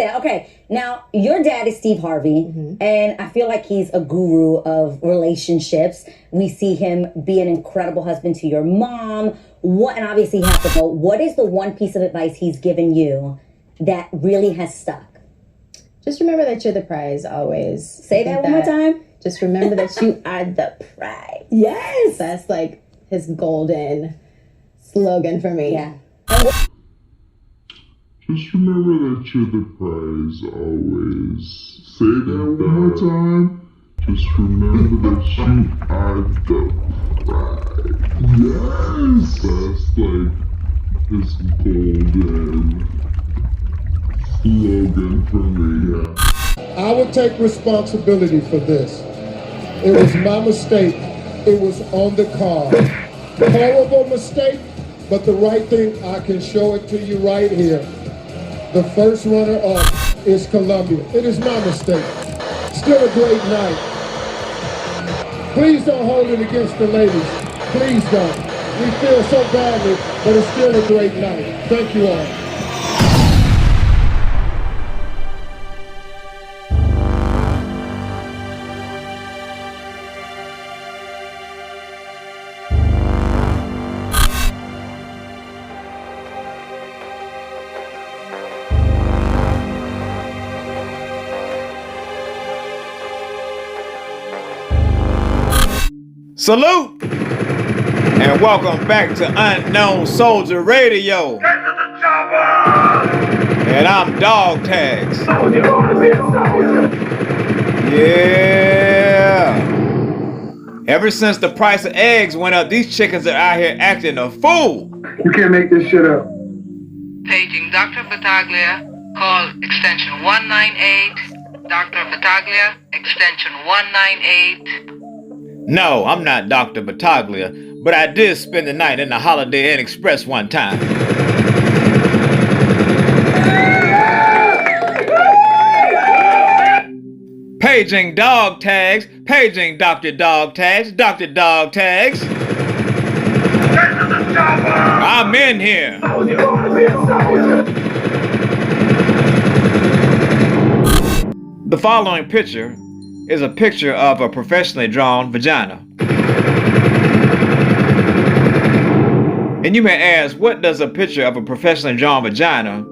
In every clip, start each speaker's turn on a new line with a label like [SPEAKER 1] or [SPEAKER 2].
[SPEAKER 1] that. Okay, now your dad is Steve Harvey, and I feel like he's a guru of relationships. We see him be an incredible husband to your mom. And obviously you have to know, what is the one piece of advice he's given you that really has stuck?
[SPEAKER 2] Just remember that you're the prize always.
[SPEAKER 1] Say that one more time.
[SPEAKER 2] Just remember that you are the prize.
[SPEAKER 1] Yes.
[SPEAKER 2] That's like his golden slogan for me.
[SPEAKER 1] Yeah.
[SPEAKER 3] Just remember that you're the prize always. Say that one more time. Just remember that you are the prize. Yes! That's like his golden slogan for me.
[SPEAKER 4] I will take responsibility for this. It was my mistake. It was on the card. Horrible mistake, but the right thing, I can show it to you right here. The first runner-up is Columbia. It is my mistake. Still a great night. Please don't hold it against the ladies. Please don't. We feel so badly, but it's still a great night. Thank you all.
[SPEAKER 5] Salute and welcome back to Unknown Soldier Radio. And I'm Dog Tags. Yeah. Ever since the price of eggs went up, these chickens are out here acting a fool.
[SPEAKER 6] You can't make this shit up.
[SPEAKER 7] Paging Dr. Battaglia, call extension 198. Dr. Battaglia, extension 198.
[SPEAKER 5] No, I'm not Dr. Battaglia, but I did spend the night in the Holiday Inn Express one time. Paging Dog Tags, paging Dr. Dog Tags, Dr. Dog Tags. I'm in here. The following picture is a picture of a professionally drawn vagina. And you may ask, what does a picture of a professionally drawn vagina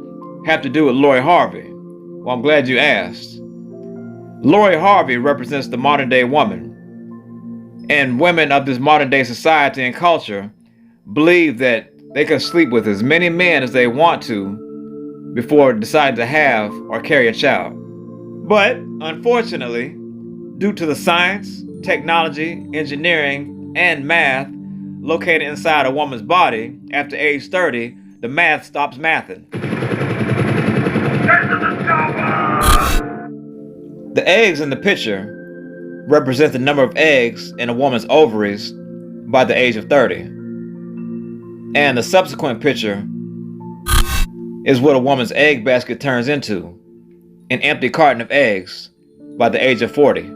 [SPEAKER 5] have to do with Lori Harvey? Well, I'm glad you asked. Lori Harvey represents the modern day woman. And women of this modern day society and culture believe that they can sleep with as many men as they want to before deciding to have or carry a child. But unfortunately, due to the science, technology, engineering, and math located inside a woman's body, after age 30, the math stops mathing. The eggs in the picture represent the number of eggs in a woman's ovaries by the age of 30. And the subsequent picture is what a woman's egg basket turns into, an empty carton of eggs by the age of 40.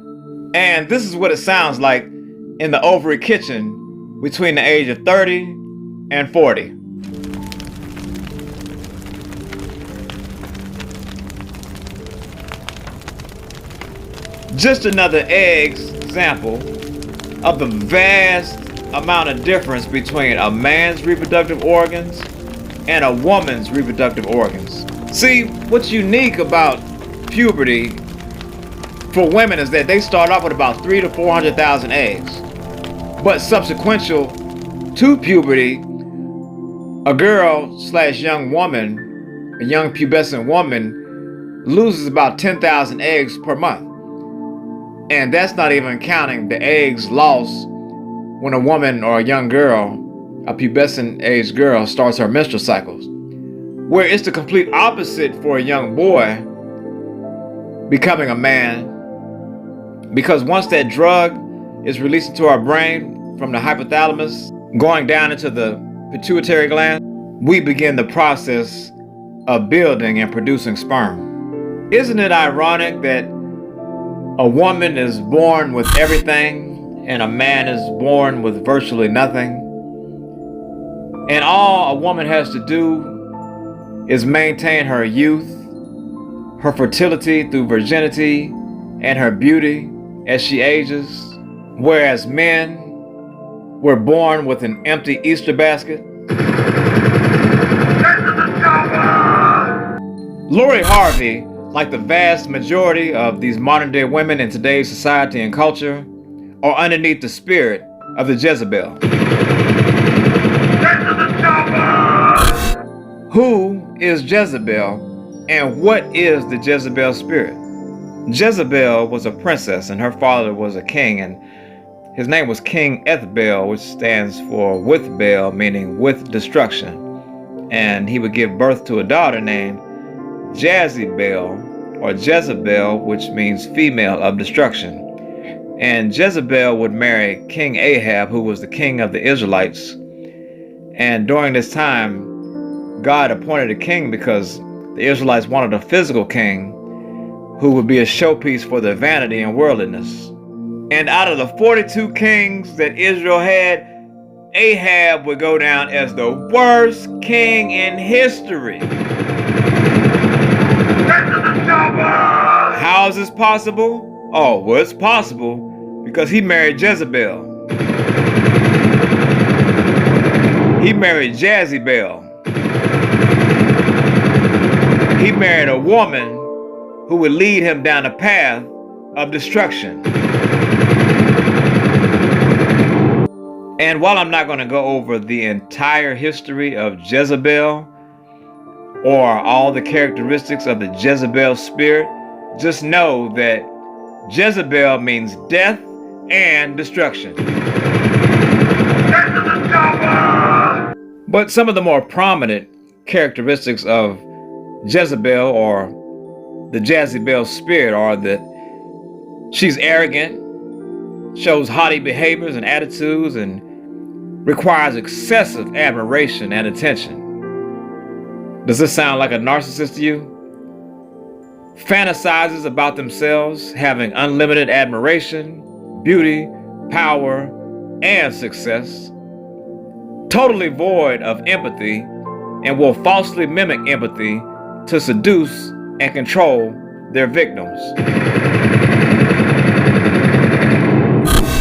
[SPEAKER 5] And this is what it sounds like in the ovary kitchen between the age of 30 and 40. Just another example of the vast amount of difference between a man's reproductive organs and a woman's reproductive organs. See, what's unique about puberty for women is that they start off with about 300,000 to 400,000 eggs. But subsequent to puberty, a girl/young woman, a young pubescent woman, loses about 10,000 eggs per month. And that's not even counting the eggs lost when a woman or a young girl, a pubescent aged girl, starts her menstrual cycles. Where it's the complete opposite for a young boy becoming a man, because once that drug is released into our brain from the hypothalamus, going down into the pituitary gland, we begin the process of building and producing sperm. Isn't it ironic that a woman is born with everything and a man is born with virtually nothing? And all a woman has to do is maintain her youth, her fertility through virginity, and her beauty as she ages, whereas men were born with an empty Easter basket. Lori Harvey, like the vast majority of these modern-day women in today's society and culture, are underneath the spirit of the Jezebel. Who is Jezebel, and what is the Jezebel spirit? Jezebel was a princess, and her father was a king, and his name was King Ethbel, which stands for with Bel, meaning with destruction. And he would give birth to a daughter named Jazzy Belle, or Jezebel, which means female of destruction. And Jezebel would marry King Ahab, who was the king of the Israelites. And during this time, God appointed a king because the Israelites wanted a physical king who would be a showpiece for their vanity and worldliness. And out of the 42 kings that Israel had, Ahab would go down as the worst king in history. How is this possible? Oh, well, it's possible because he married Jezebel. He married Jazzy Belle. He married a woman who would lead him down a path of destruction. And while I'm not going to go over the entire history of Jezebel or all the characteristics of the Jezebel spirit, just know that Jezebel means death and destruction. But some of the more prominent characteristics of Jezebel or the Jazzy Belle spirit are that she's arrogant, shows haughty behaviors and attitudes, and requires excessive admiration and attention. Does this sound like a narcissist to you? Fantasizes about themselves having unlimited admiration, beauty, power, and success. Totally void of empathy, and will falsely mimic empathy to seduce and control their victims.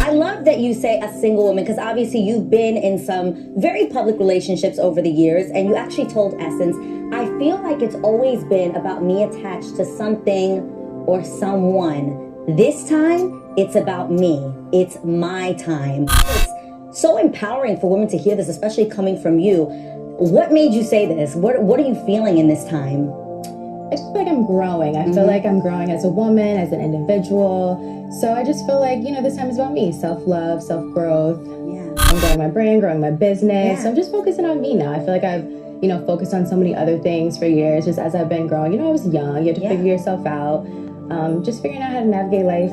[SPEAKER 1] I love that you say a single woman, because obviously you've been in some very public relationships over the years, and you actually told Essence, I feel like it's always been about me attached to something or someone. This time, it's about me. It's my time. It's so empowering for women to hear this, especially coming from you. What made you say this? What are you feeling in this time?
[SPEAKER 2] I feel like I'm growing. I feel like I'm growing as a woman, as an individual. So I just feel like, this time is about me. Self-love, self-growth.
[SPEAKER 1] Yeah.
[SPEAKER 2] I'm growing my brand, growing my business.
[SPEAKER 1] Yeah.
[SPEAKER 2] So I'm just focusing on me now. I feel like I've, focused on so many other things for years, just as I've been growing. I was young. You have to figure yourself out. Just figuring out how to navigate life.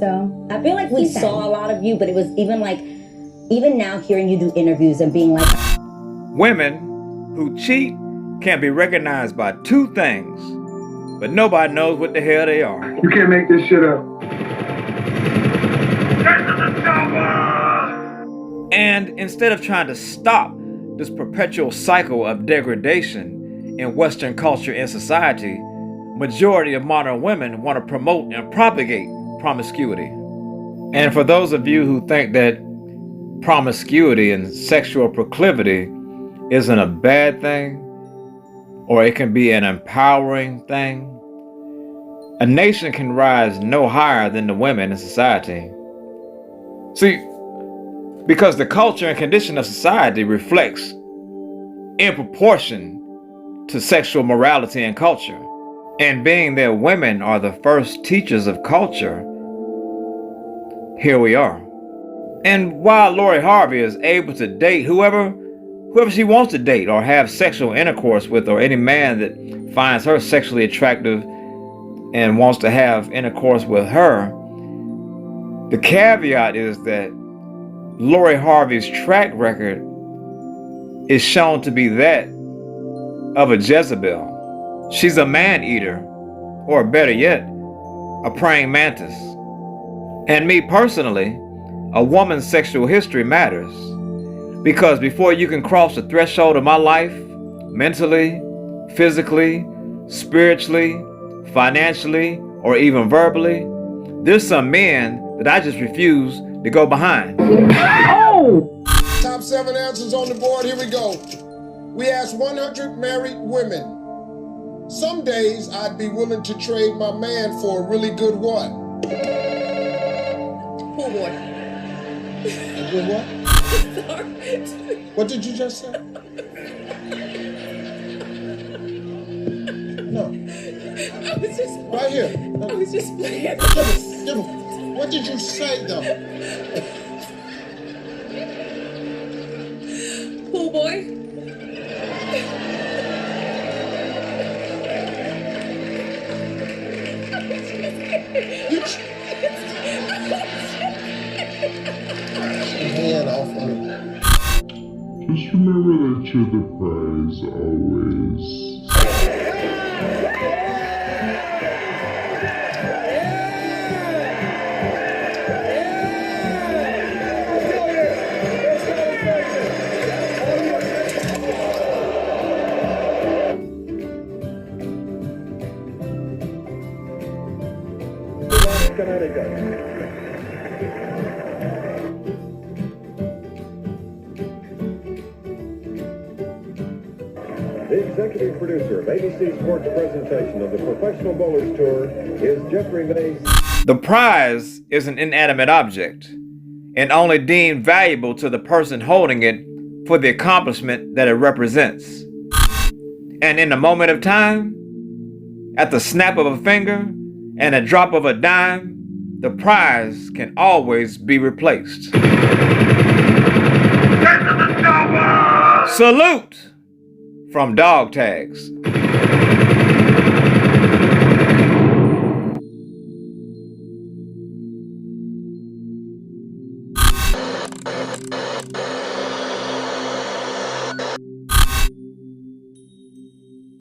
[SPEAKER 2] So
[SPEAKER 1] I feel like we saw a lot of you, but it was even now hearing you do interviews and being like,
[SPEAKER 5] Women who cheat can be recognized by two things, but nobody knows what the hell they are.
[SPEAKER 4] You can't make this shit up.
[SPEAKER 5] And instead of trying to stop this perpetual cycle of degradation in Western culture and society, majority of modern women want to promote and propagate promiscuity. And for those of you who think that promiscuity and sexual proclivity isn't a bad thing, or it can be an empowering thing, a nation can rise no higher than the women in society. See, because the culture and condition of society reflects in proportion to sexual morality and culture. And being that women are the first teachers of culture, here we are. And while Lori Harvey is able to date whoever she wants to date or have sexual intercourse with, or any man that finds her sexually attractive and wants to have intercourse with her, the caveat is that Lori Harvey's track record is shown to be that of a Jezebel. She's a man-eater, or better yet, a praying mantis. And me personally, a woman's sexual history matters, because before you can cross the threshold of my life, mentally, physically, spiritually, financially, or even verbally, there's some men that I just refuse to go behind.
[SPEAKER 4] Top 7 answers on the board. Here we go. We asked 100 married women. Some days I'd be willing to trade my man for a really good what?
[SPEAKER 6] Oh boy.
[SPEAKER 4] A good what? What did you just say? No.
[SPEAKER 6] I was just
[SPEAKER 4] Right here.
[SPEAKER 6] I was just playing.
[SPEAKER 4] Give him. What did you say though?
[SPEAKER 6] Pool boy.
[SPEAKER 4] Hand off of him.
[SPEAKER 3] Just remember that you're the prize always.
[SPEAKER 8] The executive producer of ABC Sports presentation of the Professional Bowlers Tour is Jeffrey Mays.
[SPEAKER 5] The prize is an inanimate object and only deemed valuable to the person holding it for the accomplishment that it represents. And in a moment of time, at the snap of a finger and a drop of a dime, the prize can always be replaced. Salute from Dog Tags.